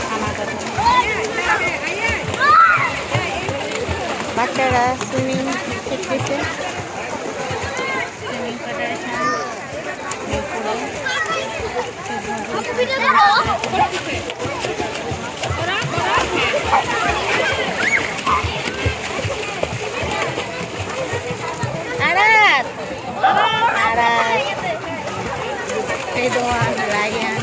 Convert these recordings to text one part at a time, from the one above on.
থামার কথা। বাচ্চারা সুইমিং শিখতেছে, সুইমিং ফেডারেশন আরাত আরাত রিদওয়ান রায়ান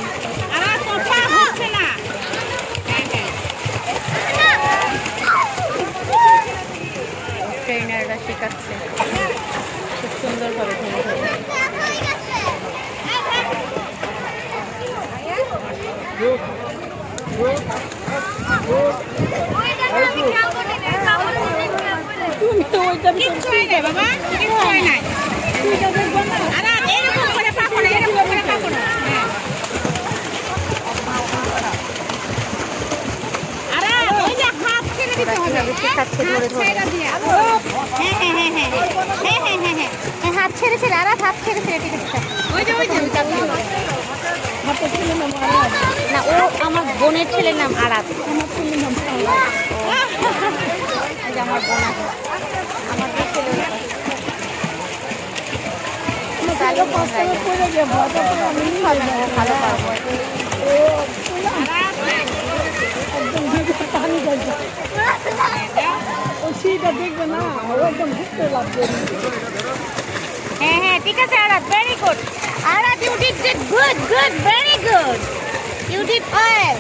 ট্রেনাররা শেখাচ্ছে খুব সুন্দরভাবে ধরে ধরে। তুমি তো ওইটা বাবা শেখাচ্ছে ধরে ধরে। হ্যাঁ হাত ছেড়ে ছেড়ে আর হাত ছেড়ে ছেড়ে ঠিক আছে। না ও আমার বোনের ছেলের নাম আরাত, আমার বোন আছে, আমার দুই ছেলে ভালো পারবো। হ্যাঁ হ্যাঁ ঠিক আছে Arat, very good Arat, you did good good very good, you did well.